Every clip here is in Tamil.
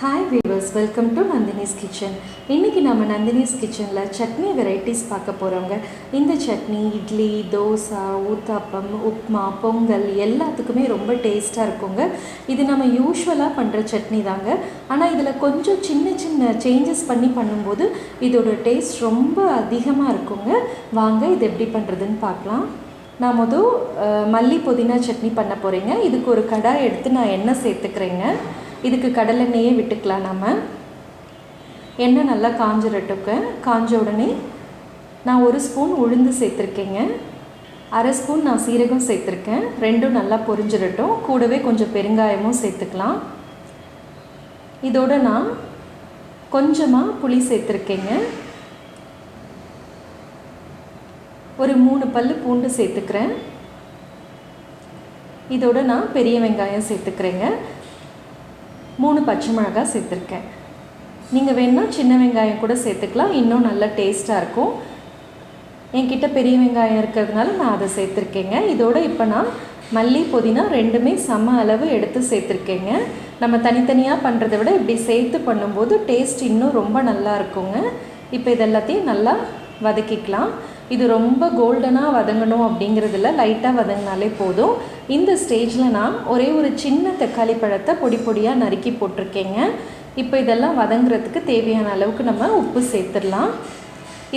Hi viewers, welcome to Nandhinis Kitchen. இன்னைக்கு நம்ம Nandhinis Kitchenல சட்னி வெரைட்டிஸ் பார்க்க போறோங்க. இந்த சட்னி இட்லி, தோசா, ஊத்தாப்பம், உப்புமா, பொங்கல் எல்லாத்துக்குமே ரொம்ப டேஸ்டா இருக்குங்க. இது நம்ம யூசுவலா பண்ற சட்னி தாங்க. ஆனா இதுல கொஞ்சம் சின்ன சின்ன சேஞ்சஸ் பண்ணி பண்ணும்போது இதோட டேஸ்ட் ரொம்ப அதிகமா இருக்குங்க. வாங்க இது எப்படி பண்றதுன்னு பார்க்கலாம். நான் மல்லி புதினா சட்னி பண்ண போறேங்க. இதுக்கு ஒரு கடாய் எடுத்து நான் எண்ணெய் சேர்த்துக்கிறேங்க. இதுக்கு கடலெண்ணெயே விட்டுக்கலாம். நம்ம எண்ணெய் நல்லா காஞ்சிரட்டுங்க. காஞ்ச உடனே நான் 1 ஸ்பூன் உளுந்து சேர்த்துருக்கேங்க. 1/2 ஸ்பூன் நான் சீரகம் சேர்த்துருக்கேன். ரெண்டும் நல்லா பொரிஞ்சிரட்டும். கூடவே கொஞ்சம் பெருங்காயமும் சேர்த்துக்கலாம். இதோட நான் கொஞ்சமாக புளி சேர்த்துருக்கேங்க. ஒரு 3 பல்லு பூண்டு சேர்த்துக்கிறேன். இதோட நான் பெரிய வெங்காயம் சேர்த்துக்கிறேங்க. 3 பச்சை மிளகாய் சேர்த்துருக்கேன். நீங்கள் வேணால் சின்ன வெங்காயம் கூட சேர்த்துக்கலாம், இன்னும் நல்லா டேஸ்ட்டாக இருக்கும். என்கிட்ட பெரிய வெங்காயம் இருக்கிறதுனால நான் அதை சேர்த்துருக்கேங்க. இதோட இப்போ நான் மல்லி புதினா ரெண்டுமே சம அளவு எடுத்து சேர்த்துருக்கேங்க. நம்ம தனித்தனியாக பண்ணுறதை விட இப்படி சேர்த்து பண்ணும்போது டேஸ்ட் இன்னும் ரொம்ப நல்லா இருக்குங்க. இப்போ இதெல்லாத்தையும் நல்லா வதக்கிக்கலாம். இது ரொம்ப கோல்டனாக வதங்கணும் அப்படிங்கிறதுல லைட்டாக வதங்கினாலே போதும். இந்த ஸ்டேஜில் நான் ஒரு சின்ன தக்காளி பழத்தை பொடி பொடியாக நறுக்கி போட்டிருக்கேங்க. இப்போ இதெல்லாம் வதங்குறதுக்கு தேவையான அளவுக்கு நம்ம உப்பு சேர்த்துடலாம்.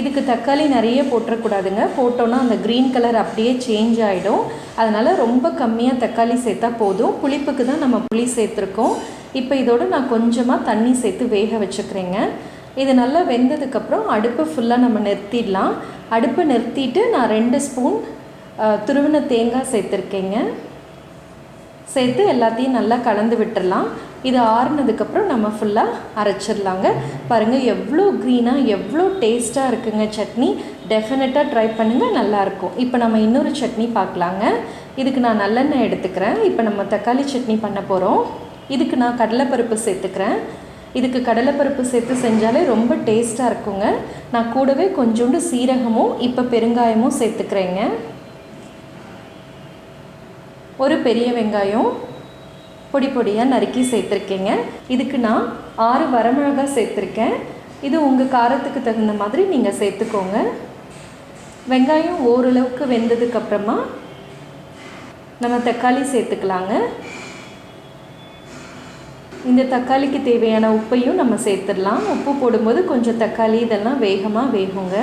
இதுக்கு தக்காளி நிறைய போட்டுறக்கூடாதுங்க. போட்டோன்னா அந்த க்ரீன் கலர் அப்படியே சேஞ்ச் ஆகிடும். அதனால் ரொம்ப கம்மியாக தக்காளி சேர்த்தா போதும். புளிப்புக்கு தான் நம்ம புளி சேர்த்துருக்கோம். இப்போ இதோடு நான் கொஞ்சமாக தண்ணி சேர்த்து வேக வச்சுக்கிறேங்க. இது நல்லா வெந்ததுக்கப்புறம் அடுப்பை ஃபுல்லாக நம்ம நிறுத்திடலாம். அடுப்பை நிறுத்திட்டு நான் 2 ஸ்பூன் துருவின தேங்காய் சேர்த்துருக்கேங்க. சேர்த்து எல்லாத்தையும் நல்லா கலந்து விட்டுடலாம். இது ஆறுனதுக்கப்புறம் நம்ம ஃபுல்லாக அரைச்சிடலாங்க. பாருங்கள் எவ்வளோ க்ரீனாக எவ்வளோ டேஸ்ட்டாக இருக்குங்க சட்னி. டெஃபினட்டாக ட்ரை பண்ணுங்கள், நல்லாயிருக்கும். இப்போ நம்ம இன்னொரு சட்னி பார்க்கலாங்க. இதுக்கு நான் நல்லெண்ணெய் எடுத்துக்கிறேன். இப்போ நம்ம தக்காளி சட்னி பண்ண போகிறோம். இதுக்கு நான் கடலைப்பருப்பு சேர்த்துக்கிறேன். இதுக்கு கடலைப்பருப்பு சேர்த்து செஞ்சாலே ரொம்ப டேஸ்ட்டாக இருக்குங்க. நான் கூடவே கொஞ்சோண்டு சீரகமும் இப்போ பெருங்காயமும் சேர்த்துக்கிறேங்க. ஒரு பெரிய வெங்காயம் பொடி பொடியாக நறுக்கி சேர்த்துருக்கேங்க. இதுக்கு நான் 6 வரமிளகாய் சேர்த்துருக்கேன். இது உங்கள் காரத்துக்கு தகுந்த மாதிரி நீங்கள் சேர்த்துக்கோங்க. வெங்காயம் ஓரளவுக்கு வெந்ததுக்கப்புறமா நம்ம தக்காளி சேர்த்துக்கலாங்க. இந்த தக்காளிக்கு தேவையான உப்பையும் நம்ம சேர்த்துடலாம். உப்பு போடும்போது கொஞ்சம் தக்காளி இதெல்லாம் வேகமாக வேகுங்க.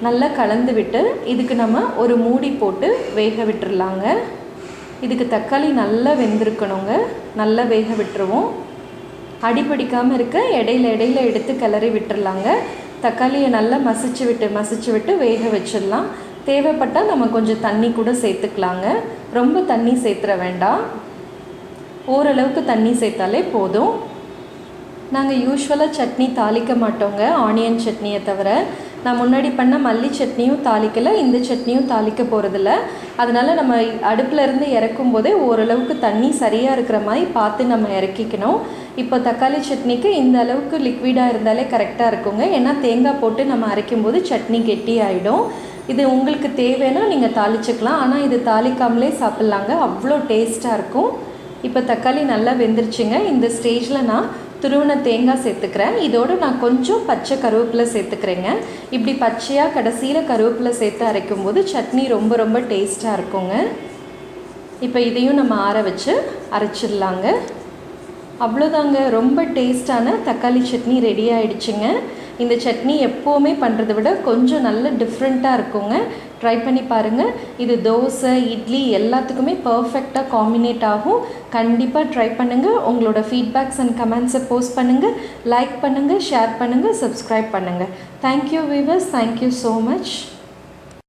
நல்லா கலந்து விட்டு இதுக்கு நம்ம ஒரு மூடி போட்டு வேக விட்டுறலாங்க. இதுக்கு தக்காளி நல்லா வெந்திருக்கணுங்க. நல்லா வேக விட்டுருவோம். அடிப்பிடிக்காமல் இருக்க இடையில எடுத்து கிளறி விட்டுறலாங்க. தக்காளியை நல்லா மசிச்சு விட்டு வேக வச்சிடலாம். தேவைப்பட்டால் நம்ம கொஞ்சம் தண்ணி கூட சேர்த்துக்கலாங்க. ரொம்ப தண்ணி சேர்த்துற வேண்டாம். ஓரளவுக்கு தண்ணி சேர்த்தாலே போதும். நாங்கள் யூஸ்வலாக சட்னி தாளிக்க மாட்டோங்க, ஆனியன் சட்னியை தவிர. நான் முன்னாடி பண்ண மல்லி சட்னியும் தாளிக்கலை, இந்த சட்னியும் தாளிக்க போகிறதில்ல. அதனால் நம்ம அடுப்பில் இருந்து இறக்கும் போதே ஓரளவுக்கு தண்ணி சரியாக இருக்கிற மாதிரி பார்த்து நம்ம இறக்கிக்கணும். இப்போ தக்காளி சட்னிக்கு இந்த அளவுக்கு லிக்விடாக இருந்தாலே கரெக்டாக இருக்குங்க. ஏன்னா தேங்காய் போட்டு நம்ம அரைக்கும்போது சட்னி கெட்டி ஆகிடும். இது உங்களுக்கு தேவைன்னா நீங்கள் தாளிச்சுக்கலாம். ஆனால் இது தாளிக்காமலே சாப்பிட்லாங்க, அவ்வளோ டேஸ்ட்டாக இருக்கும். இப்போ தக்காளி நல்லா வெந்துருச்சுங்க. இந்த ஸ்டேஜில் நான் துருவின தேங்காய் சேர்த்துக்கிறேன். இதோடு நான் கொஞ்சம் பச்சை கருவேப்பிலை சேர்த்துக்கிறேங்க. இப்படி பச்சையாக கடைசியில் கருவேப்பிலை சேர்த்து அரைக்கும் போது சட்னி ரொம்ப ரொம்ப டேஸ்ட்டாக இருக்குங்க. இப்போ இதையும் நம்ம ஆற வச்சு அரைச்சிடலாங்க. அவ்வளோதாங்க, ரொம்ப டேஸ்டான தக்காளி சட்னி ரெடி ஆகிடுச்சுங்க. இந்த சட்னி எப்போவுமே பண்ணுறதை விட கொஞ்சம் நல்ல டிஃப்ரெண்ட்டாக இருக்குங்க. ட்ரை பண்ணி பாருங்கள். இது தோசை, இட்லி எல்லாத்துக்குமே பர்ஃபெக்டாக காம்பினேட் ஆகும். கண்டிப்பாக ட்ரை பண்ணுங்கள். உங்களோட ஃபீட்பேக்ஸ் அண்ட் கமெண்ட்ஸை போஸ்ட் பண்ணுங்கள், லைக் பண்ணுங்கள், ஷேர் பண்ணுங்கள், சப்ஸ்கிரைப் பண்ணுங்கள். Thank you viewers, thank you so much.